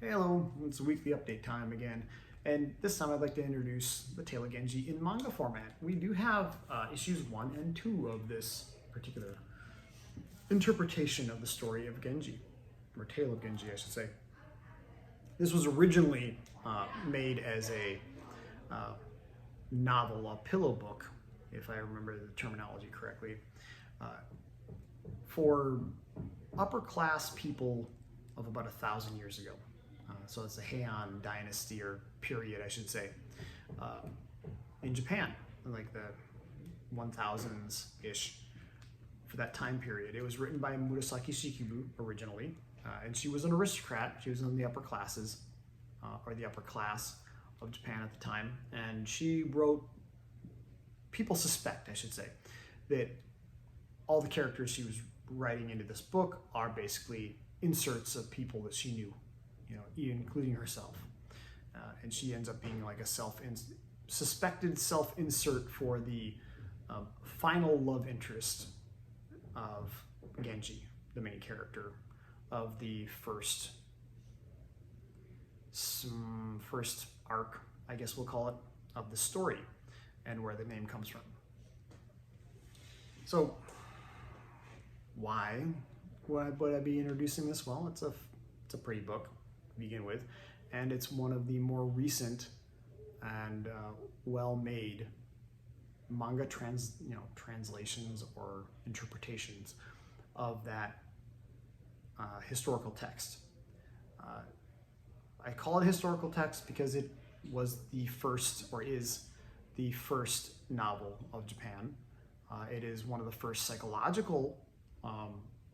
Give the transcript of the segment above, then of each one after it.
Hey, hello, it's weekly update time again, and this time I'd like to introduce the Tale of Genji in manga format. We do have issues 1 and 2 of this particular interpretation of the story of Genji, or Tale of Genji, I should say. This was originally made as a novel, a pillow book, if I remember the terminology correctly, for upper class people of about 1,000 years ago. So it's the Heian dynasty, or period, I should say, in Japan, like the 1000s-ish, for that time period. It was written by Murasaki Shikibu originally, and she was an aristocrat. She was in the upper classes, or the upper class of Japan at the time, and she wrote, people suspect, I should say, that all the characters she was writing into this book are basically inserts of people that she knew, including herself. And she ends up being like a suspected self-insert for the final love interest of Genji, the main character of the first arc, I guess we'll call it, of the story, and where the name comes from. So why would I be introducing this? Well, it's a pretty book to begin with, and it's one of the more recent and well-made manga translations or interpretations of that historical text. I call it historical text because it was the first, or is the first, novel of Japan. It is one of the first psychological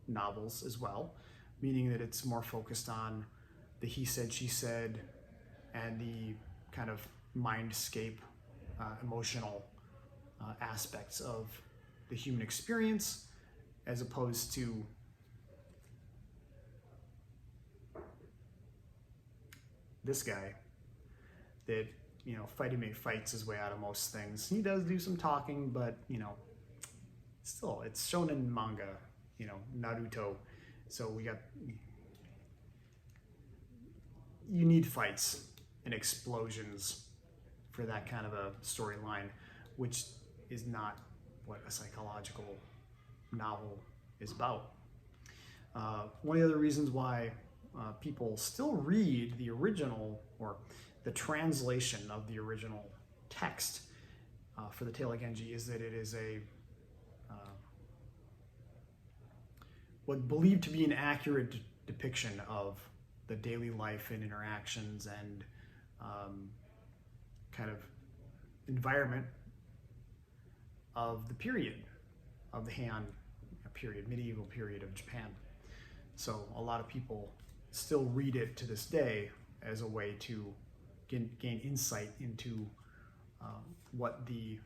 novels as well, meaning that it's more focused on the he said, she said, and the kind of mindscape, emotional aspects of the human experience, as opposed to this guy that, fights his way out of most things. He does do some talking, but, still, it's shonen manga, Naruto. So you need fights and explosions for that kind of a storyline, which is not what a psychological novel is about. One of the other reasons why people still read the original, or the translation of the original text for the Tale of Genji, is that it is a what believed to be an accurate depiction of the daily life and interactions and kind of environment of the period, of the Heian period, medieval period of Japan. So a lot of people still read it to this day as a way to gain insight into what the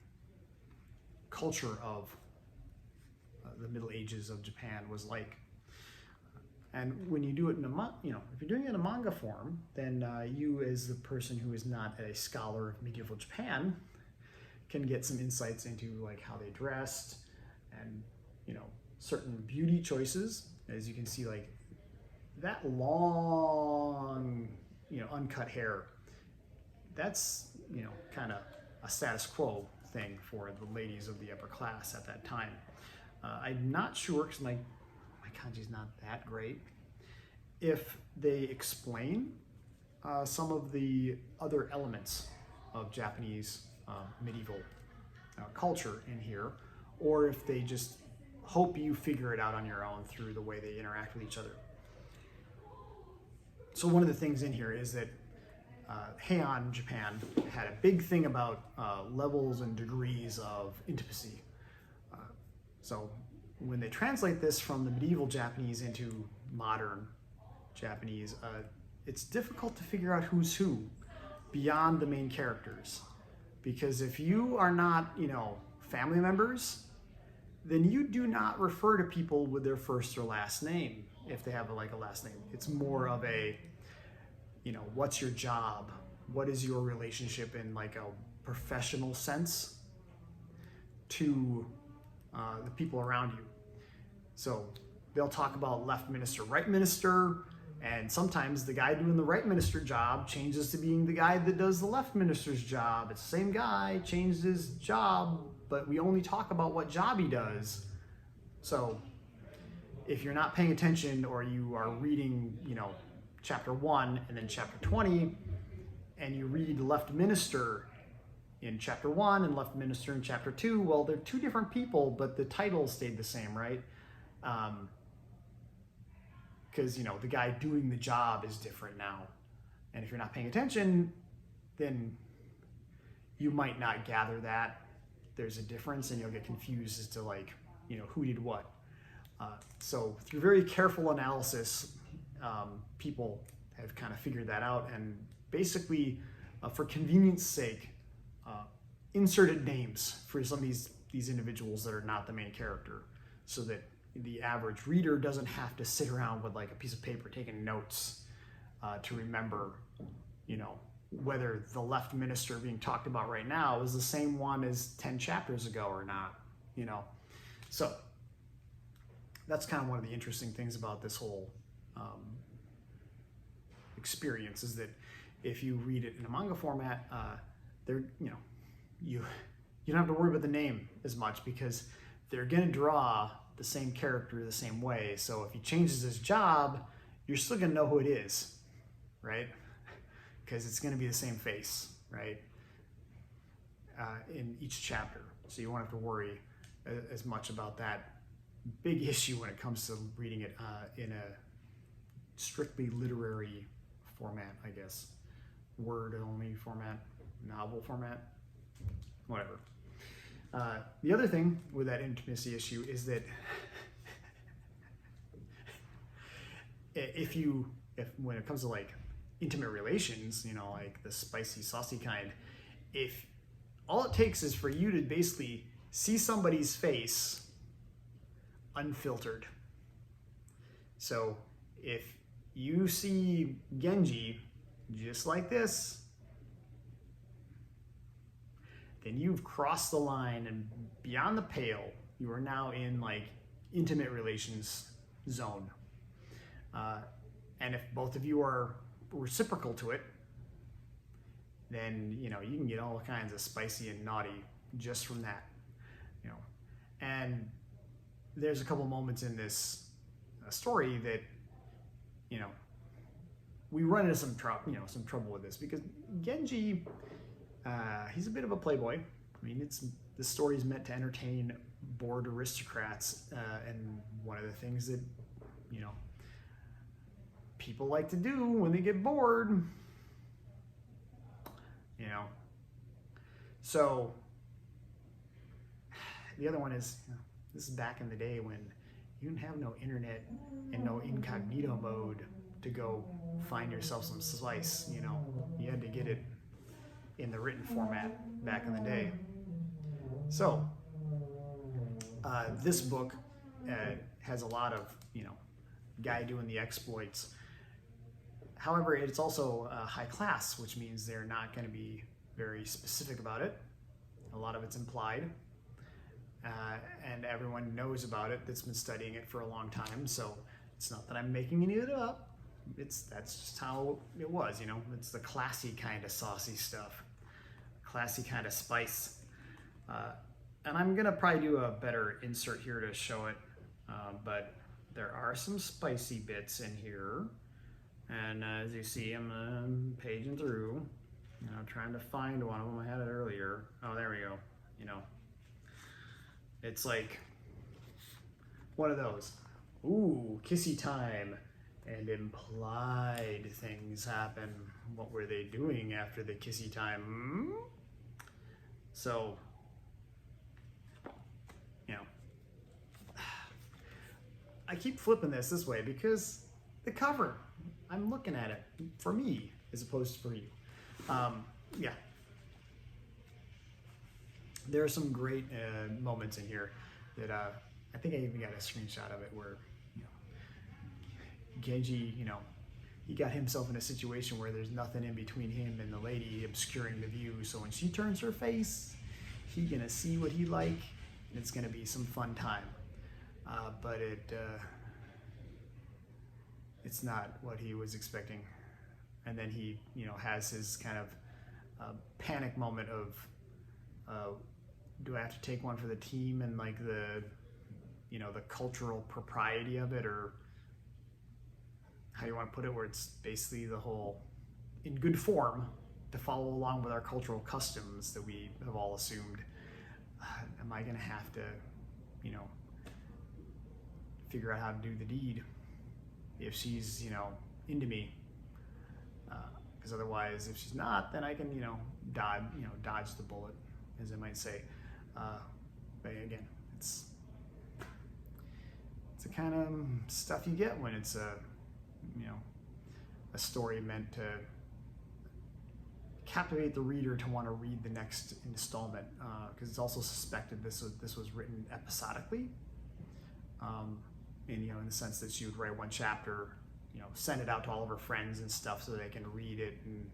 culture of the Middle Ages of Japan was like. And when you do it in if you're doing it in a manga form, then you, as the person who is not a scholar of medieval Japan, can get some insights into like how they dressed and certain beauty choices. As you can see, like that long uncut hair, that's kind of a status quo thing for the ladies of the upper class at that time. I'm not sure, because my kanji's not that great, if they explain some of the other elements of Japanese medieval culture in here, or if they just hope you figure it out on your own through the way they interact with each other. So one of the things in here is that Heian Japan had a big thing about levels and degrees of intimacy. So when they translate this from the medieval Japanese into modern Japanese, it's difficult to figure out who's who beyond the main characters. Because if you are not, family members, then you do not refer to people with their first or last name if they have a last name. It's more of a, what's your job? What is your relationship in like a professional sense to the people around you? So they'll talk about left minister, right minister, And sometimes the guy doing the right minister job changes to being the guy that does the left minister's job. It's the same guy, changed his job, but we only talk about what job he does. So if you're not paying attention, or you are reading, chapter 1 and then chapter 20, and you read left minister in chapter 1 and left minister in chapter 2, well, they're two different people, but the title stayed the same, right? Because, the guy doing the job is different now. And if you're not paying attention, then you might not gather that there's a difference, and you'll get confused as to who did what. So through very careful analysis, people have kind of figured that out, and basically, for convenience sake, inserted names for some of these individuals that are not the main character, so that the average reader doesn't have to sit around with a piece of paper taking notes to remember, whether the left minister being talked about right now is the same one as 10 chapters ago or not, So that's kind of one of the interesting things about this whole experience, is that if you read it in a manga format, you don't have to worry about the name as much, because they're going to draw the same character the same way. So if he changes his job, you're still going to know who it is, right? Because it's going to be the same face, right? In each chapter. So you won't have to worry as much about that big issue when it comes to reading it in a strictly literary format, I guess. Word-only format, novel format, whatever. The other thing with that intimacy issue is that if when it comes to intimate relations, the spicy, saucy kind, if all it takes is for you to basically see somebody's face unfiltered. So if you see Genji just like this, then you've crossed the line and beyond the pale. You are now in intimate relations zone. And if both of you are reciprocal to it, then you can get all kinds of spicy and naughty just from that. And there's a couple moments in this story that we run into some trouble with this, because Genji, he's a bit of a playboy. I mean, this story is meant to entertain bored aristocrats, and one of the things that people like to do when they get bored, So the other one is, this is back in the day when you didn't have no internet and no incognito mode to go find yourself some spice. You had to get it in the written format back in the day. So this book has a lot of guy doing the exploits. However, it's also high class, which means they're not going to be very specific about it. A lot of it's implied, and everyone knows about it that's been studying it for a long time. So it's not that I'm making any of it up. That's just how it was. It's the classy kind of saucy stuff, classy kind of spice. And I'm gonna probably do a better insert here to show it, but there are some spicy bits in here. And as you see, I'm paging through, trying to find one of them. I had it earlier. Oh, there we go. It's one of those. Ooh, kissy time. And implied things happen. What were they doing after the kissy time? So, I keep flipping this way because the cover, I'm looking at it for me as opposed to for you. Yeah. There are some great moments in here that I think I even got a screenshot of it where Genji, he got himself in a situation where there's nothing in between him and the lady obscuring the view. So when she turns her face, he gonna see what he like, and it's gonna be some fun time. But it's not what he was expecting. And then he, has his kind of panic moment of, do I have to take one for the team, and like the cultural propriety of it, or how you want to put it, where it's basically the whole, in good form, to follow along with our cultural customs that we have all assumed. Am I going to have to, figure out how to do the deed if she's, into me? Because otherwise, if she's not, then I can, dodge the bullet, as I might say. But again, it's the kind of stuff you get when it's a story meant to captivate the reader to want to read the next installment, because it's also suspected this was written episodically, and in the sense that she would write one chapter, send it out to all of her friends and stuff so they can read it and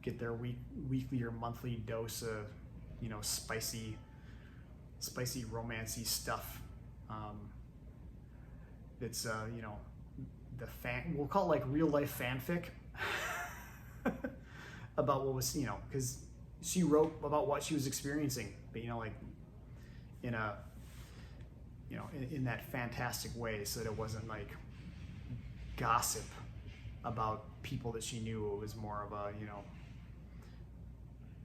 get their weekly or monthly dose of spicy romancy stuff. That's we'll call it like real life fanfic. About what was, because she wrote about what she was experiencing, but like in a, in that fantastic way, so that it wasn't like gossip about people that she knew. It was more of a,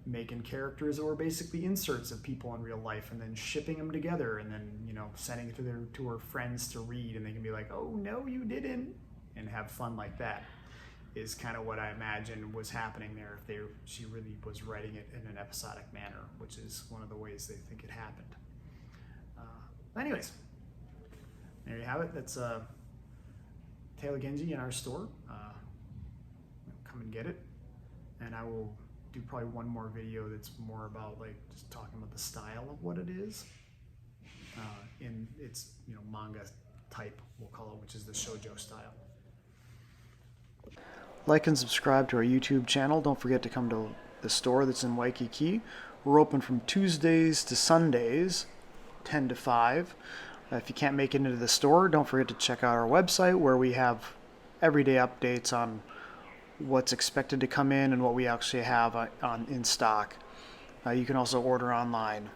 making characters that were basically inserts of people in real life, and then shipping them together, and then sending it to her friends to read, and they can be like, oh no, you didn't, and have fun like that. Is kind of what I imagine was happening there, if she really was writing it in an episodic manner, which is one of the ways they think it happened. Anyways, there you have it. That's Tale of Genji in our store. Come and get it, and I will do probably one more video that's more about like just talking about the style of what it is, in its manga type, we'll call it, which is the shoujo style. Like and subscribe to our YouTube channel. Don't forget to come to the store that's in Waikiki. We're open from Tuesdays to Sundays, 10 to 5. If you can't make it into the store, don't forget to check out our website, where we have everyday updates on what's expected to come in and what we actually have in stock. You can also order online.